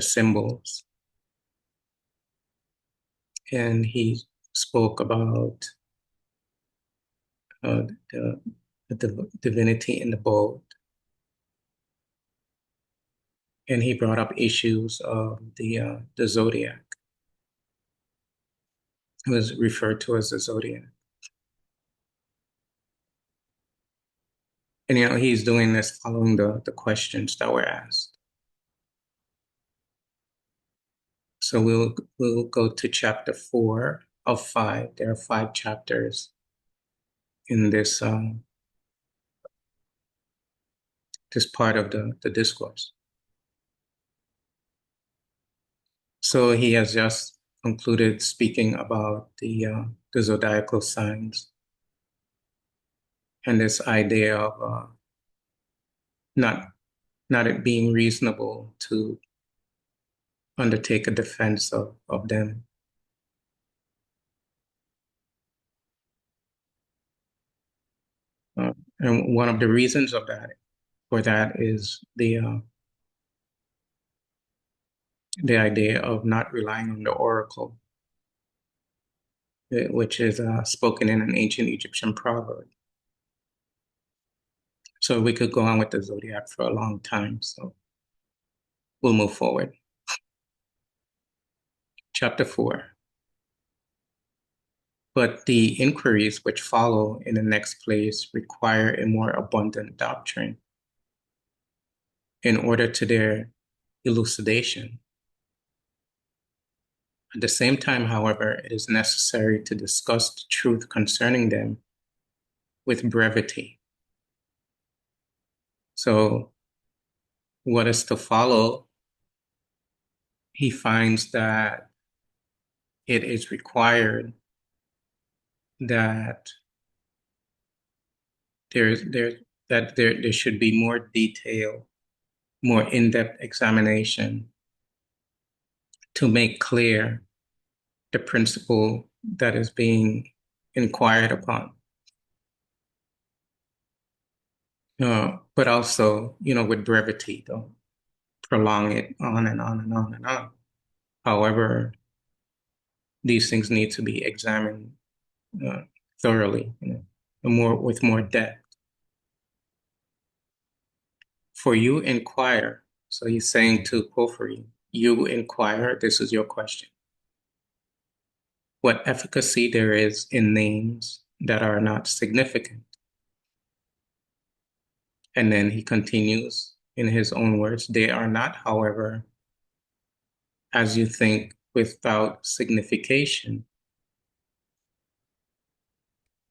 symbols. And he spoke about the divinity in the boat. And he brought up issues of the zodiac. It was referred to as the zodiac. And, he's doing this following the questions that were asked. So we'll go to chapter 4 of 5. There are 5 chapters in this this part of the discourse. So he has just concluded speaking about the zodiacal signs and this idea of not it being reasonable to undertake a defense of them. And one of the reasons for that is the idea of not relying on the oracle, which is spoken in an ancient Egyptian proverb. So we could go on with the zodiac for a long time, so we'll move forward. Chapter 4. But the inquiries which follow in the next place require a more abundant doctrine in order to their elucidation. At the same time, however, it is necessary to discuss the truth concerning them with brevity. So what is to follow? He finds that it is required that there should be more detail, more in-depth examination to make clear the principle that is being inquired upon. But also, with brevity, don't prolong it on and on and on and on. However, these things need to be examined thoroughly, with more depth. For you inquire, so he's saying to Porphyry, you inquire, this is your question. What efficacy there is in names that are not significant. And then he continues in his own words, they are not, however, as you think, without signification.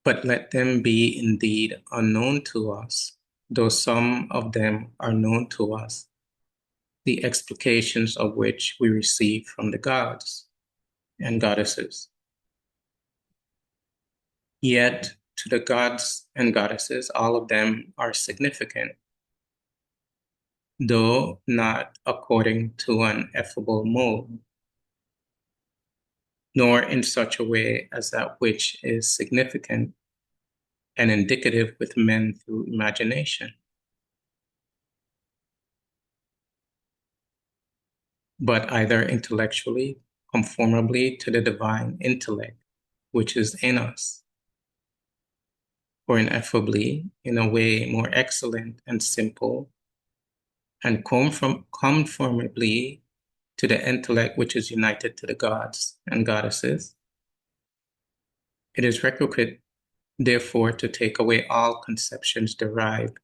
But let them be indeed unknown to us, though some of them are known to us, the explications of which we receive from the gods and goddesses. Yet to the gods and goddesses, all of them are significant, though not according to an effable mode, nor in such a way as that which is significant and indicative with men through imagination, but either intellectually, conformably to the divine intellect, which is in us, or ineffably, in a way more excellent and simple, and conformably to the intellect which is united to the gods and goddesses. It is requisite, therefore, to take away all conceptions derived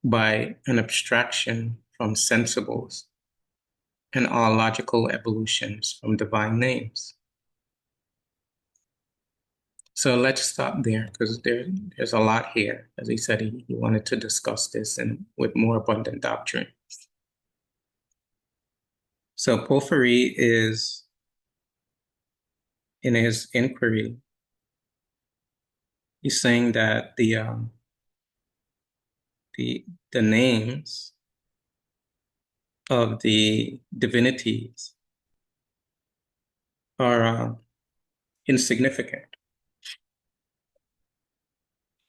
by an abstraction from sensibles and all logical evolutions from divine names. So let's stop there, because there's a lot here. As he said, he wanted to discuss this with more abundant doctrine. So Porphyry is, in his inquiry, he's saying that the names of the divinities are insignificant.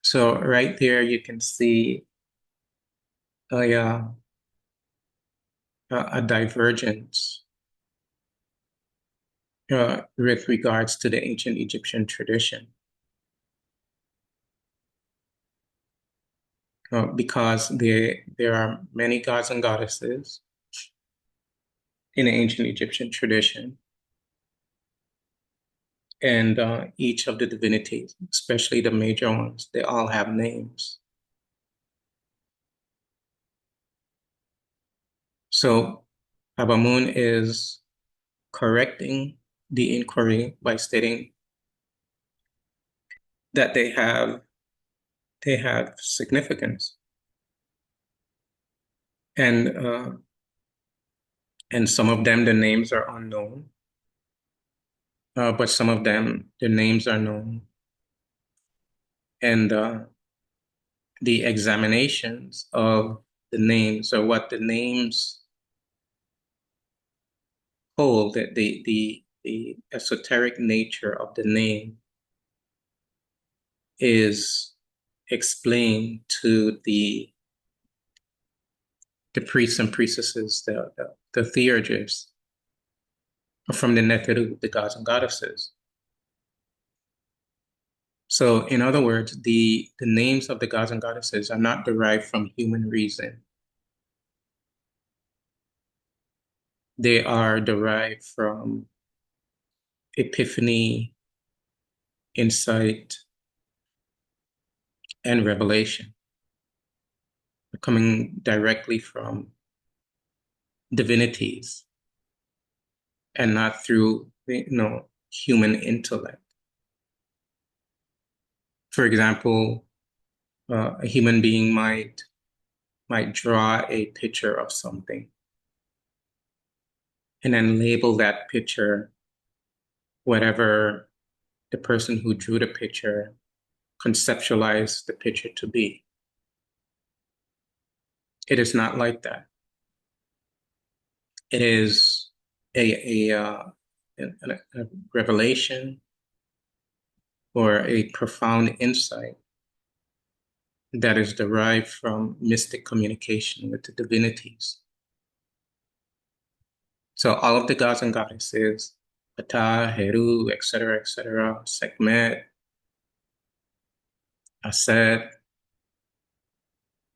So right there, you can see a a divergence with regards to the ancient Egyptian tradition. Because there are many gods and goddesses in the ancient Egyptian tradition, and each of the divinities, especially the major ones, they all have names. So Ab Amun is correcting the inquiry by stating that they have significance, and some of them the names are unknown, but some of them the names are known, and the examinations of the names, or what the names hold, the esoteric nature of the name is explained to the priests and priestesses, the theurgists from the Neteru, the gods and goddesses. So, in other words, the names of the gods and goddesses are not derived from human reason. They are derived from epiphany, insight, and revelation, coming directly from divinities and not through, human intellect. For example, a human being might draw a picture of something and then label that picture whatever the person who drew the picture conceptualized the picture to be. It is not like that. It is a revelation or a profound insight that is derived from mystic communication with the divinities. So all of the gods and goddesses, Ptah, Heru, etc., Sekhmet, Aset,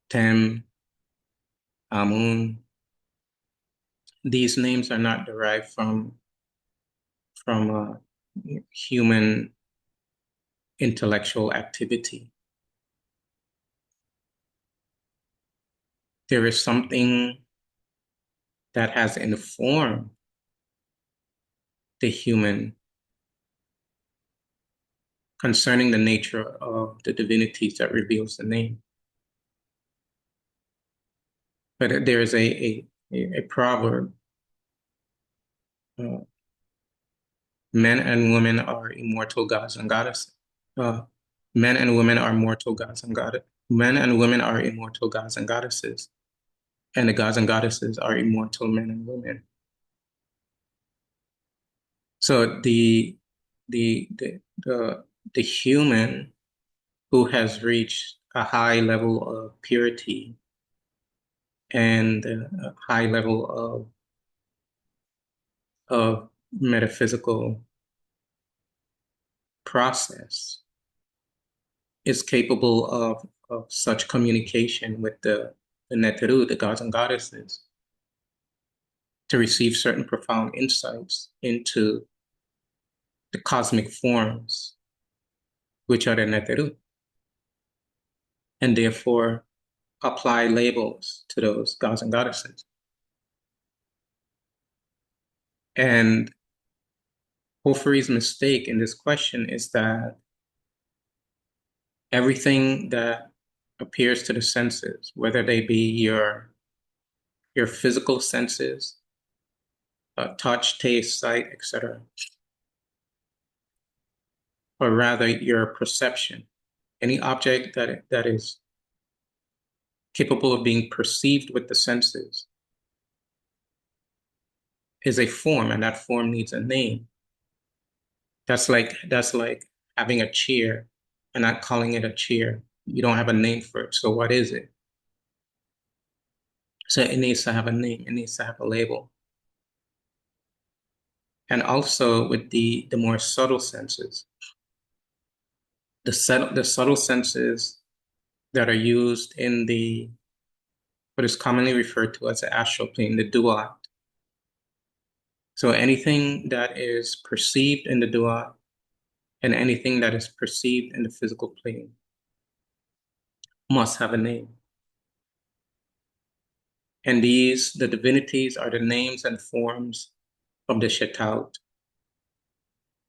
Tem, Amun, these names are not derived from human intellectual activity. There is something that has informed the human concerning the nature of the divinities that reveals the name. But there is a proverb, men and women are immortal gods and goddesses. Men and women are mortal gods and goddesses. Men and women are immortal gods and goddesses, and the gods and goddesses are immortal men and women. So the human who has reached a high level of purity and a high level of metaphysical process is capable of such communication with the Neteru, the gods and goddesses, to receive certain profound insights into the cosmic forms, which are the Neteru, and therefore apply labels to those gods and goddesses. And Porphyry's mistake in this question is that everything that appears to the senses, whether they be your physical senses, touch, taste, sight, etc., or rather your perception, any object that is capable of being perceived with the senses is a form, and that form needs a name. That's like having a chair and not calling it a chair. You don't have a name for it. So what is it? So it needs to have a name, it needs to have a label. And also with the more subtle senses, the subtle senses that are used in what is commonly referred to as the astral plane, the duat. So anything that is perceived in the duat and anything that is perceived in the physical plane must have a name. And the divinities are the names and forms of the shetaut,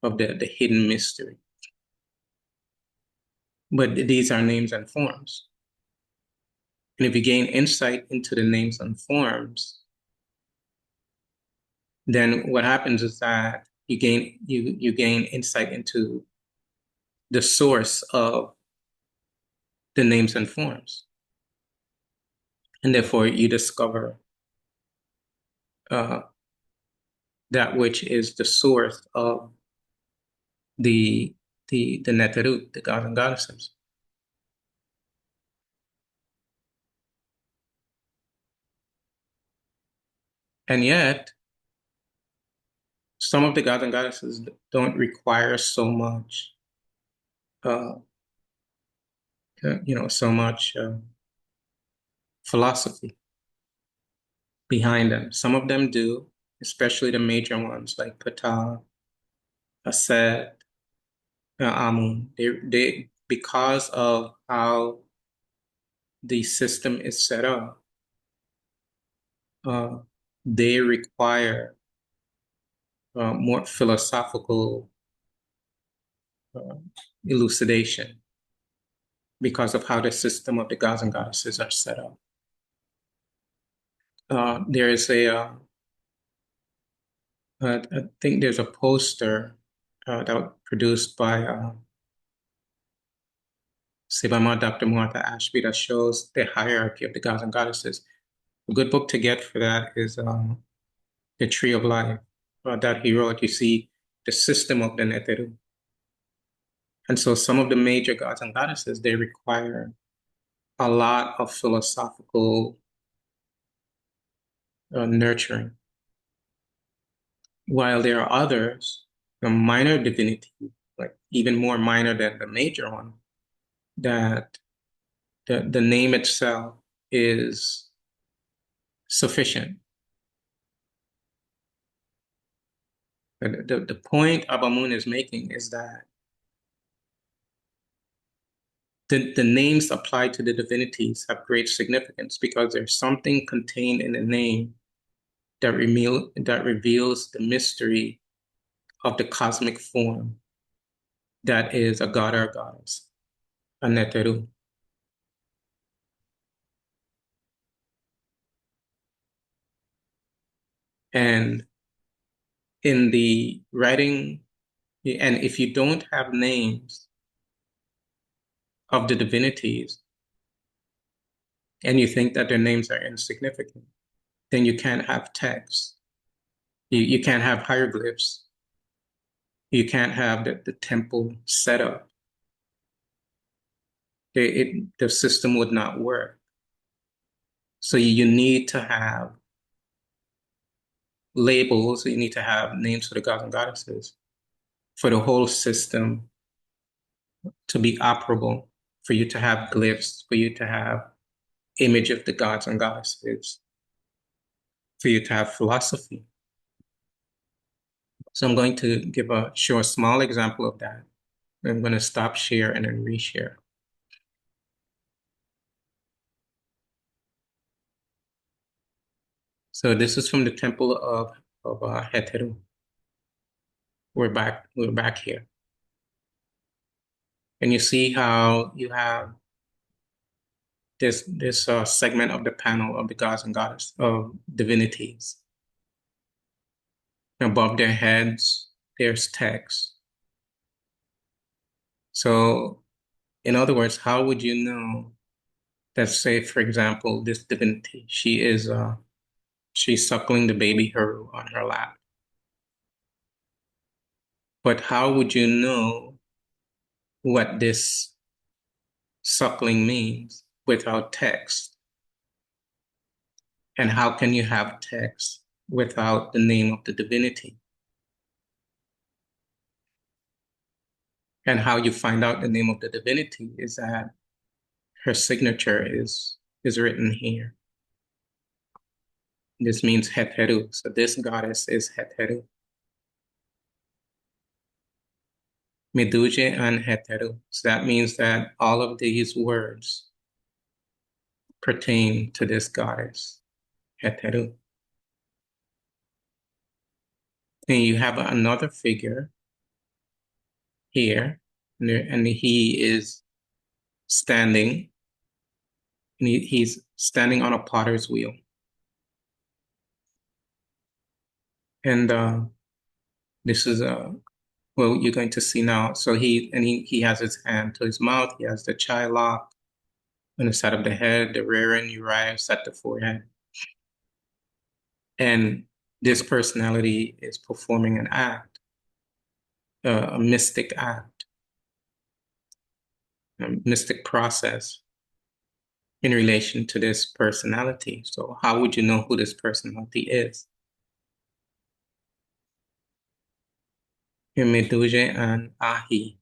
of the hidden mystery. But these are names and forms. And if you gain insight into the names and forms, then what happens is that you gain insight into the source of the names and forms. And therefore you discover that which is the source of the neterut, the gods and goddesses. And yet, some of the gods and goddesses don't require so much, uh, so much philosophy behind them. Some of them do, especially the major ones like Ptah, Aset, Amun. Because of how the system is set up, uh, they require more philosophical uh, elucidation because of how the system of the gods and goddesses are set up. There is I think there's a poster that was produced by, say, by Dr. Martha Ashby that shows the hierarchy of the gods and goddesses. A good book to get for that is The Tree of Life that he wrote. You see the system of the Neteru. And so some of the major gods and goddesses, they require a lot of philosophical nurturing, while there are others, the minor divinity, like even more minor than the major one, that the name itself is sufficient. The point Ab Amun is making is that the names applied to the divinities have great significance because there's something contained in the name that reveals the mystery of the cosmic form that is a god or a goddess, a neteru. And in the writing, and if you don't have names of the divinities and you think that their names are insignificant, then you can't have text. You can't have hieroglyphs. You can't have the temple set up. The system would not work. So you need to have labels, you need to have names for the gods and goddesses for the whole system to be operable, for you to have glyphs, for you to have image of the gods and goddesses, for you to have philosophy. So I'm going to show a small example of that. I'm going to stop share and then reshare. So this is from the temple of Heteru. We're back here. And you see how you have this segment of the panel of the gods and goddesses of divinities. Above their heads, there's text. So, in other words, how would you know that, say, for example, this divinity, she's suckling the baby Heru on her lap. But how would you know what this suckling means without text? And how can you have text without the name of the divinity? And how you find out the name of the divinity is that her signature is written here. This means Heteru. So this goddess is Heteru. Meduje and Heteru. So that means that all of these words pertain to this goddess, Heteru. And you have another figure here, and he is standing, and he's standing on a potter's wheel. And this is well, you're going to see now. So he has his hand to his mouth. He has the chai lock on the side of the head, the rear and urias at the forehead. And this personality is performing an act, a mystic act, a mystic process in relation to this personality. So how would you know who this personality is? Meduje and Ahi.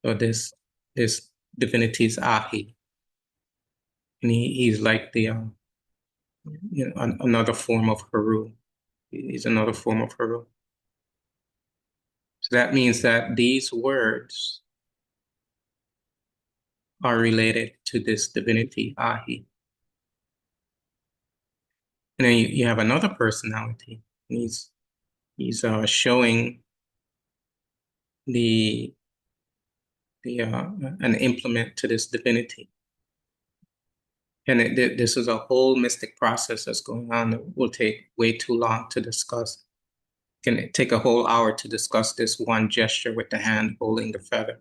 So this divinity is Ahi. And he's like the another form of Haru. He's another form of Haru. So that means that these words are related to this divinity, Ahi. And then you have another personality. He's showing the an implement to this divinity. And this is a whole mystic process that's going on that will take way too long to discuss. It can take a whole hour to discuss this one gesture with the hand holding the feather.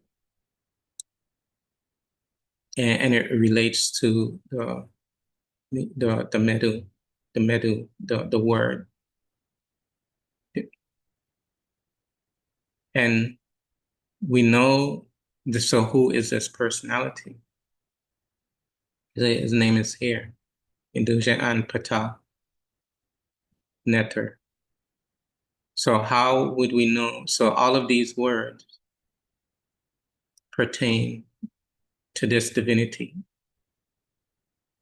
And it relates to the medu, the word. And we know so who is this personality? His name is here. Indulge and Pata Netter. So how would we know? So all of these words pertain to this divinity.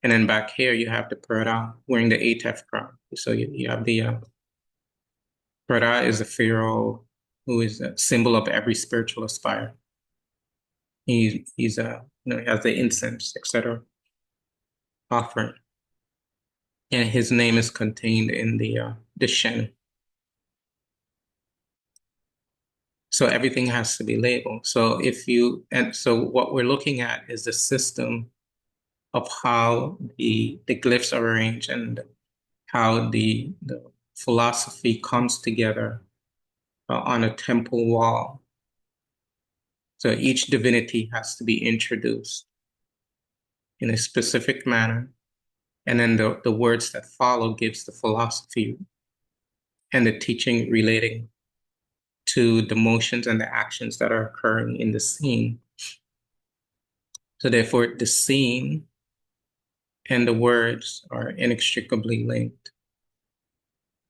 And then back here, you have the Purdah wearing the Atef crown. So you have the Purdah is a pharaoh who is a symbol of every spiritual aspire. He's he has the incense, etc. offering. And his name is contained in the Shen. So everything has to be labeled. So so what we're looking at is the system of how the glyphs are arranged and how the philosophy comes together on a temple wall. So each divinity has to be introduced in a specific manner. And then the words that follow gives the philosophy and the teaching relating to the motions and the actions that are occurring in the scene. So therefore, the scene and the words are inextricably linked.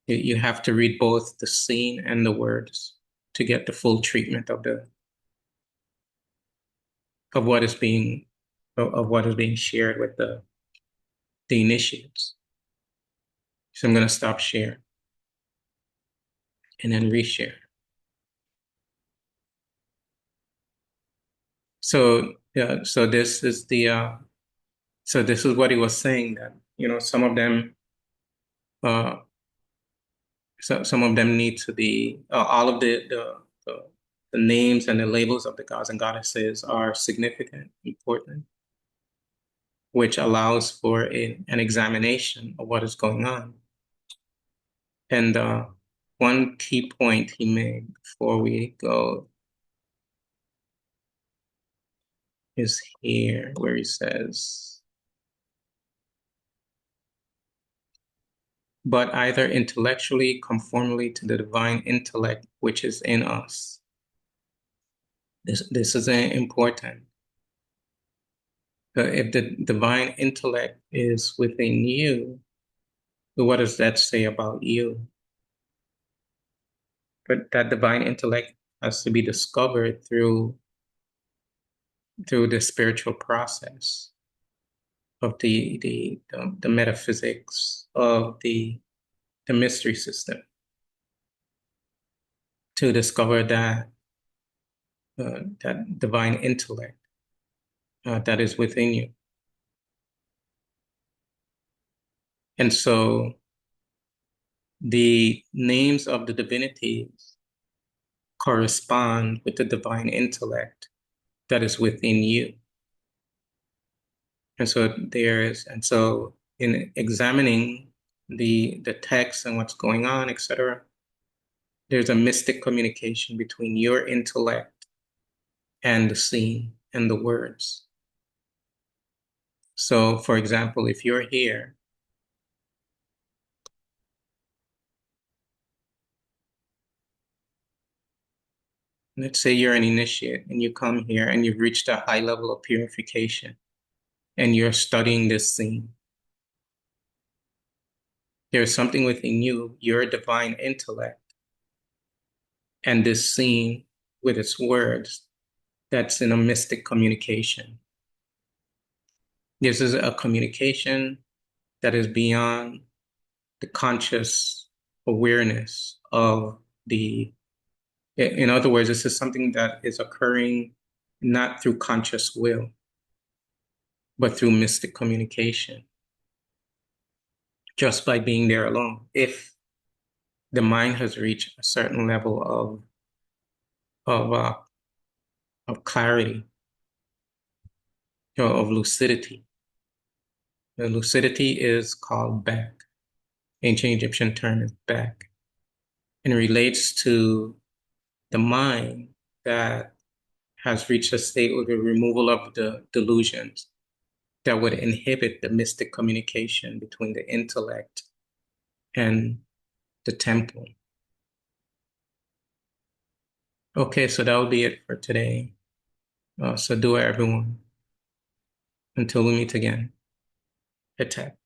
You have to read both the scene and the words to get the full treatment of what is being shared with the initiates. So I'm going to stop share and then reshare. So so this is this is what he was saying, that some of them some of them need to be all of the names and the labels of the gods and goddesses are significant, important, which allows for an examination of what is going on. And one key point he made before we go is here, where he says, but either intellectually, conformably to the divine intellect which is in us. This is important. If the divine intellect is within you, What does that say about you? But that divine intellect has to be discovered through the spiritual process of the metaphysics of the mystery system, to discover that divine intellect that is within you. And so the names of the divinities correspond with the divine intellect that is within you. And so in examining the text and what's going on, etc., there's a mystic communication between your intellect and the scene and the words. So, for example, if you're here, let's say you're an initiate and you come here and you've reached a high level of purification and you're studying this scene. There's something within you, your divine intellect, and this scene with its words that's in a mystic communication. This is a communication that is beyond the conscious awareness of in other words, this is something that is occurring not through conscious will, but through mystic communication, just by being there alone. If the mind has reached a certain level of clarity, of lucidity. The lucidity is called back. Ancient Egyptian term is back, and relates to the mind that has reached a state with the removal of the delusions that would inhibit the mystic communication between the intellect and the temple. Okay, so that will be it for today. So do it, everyone. Until we meet again. Attack.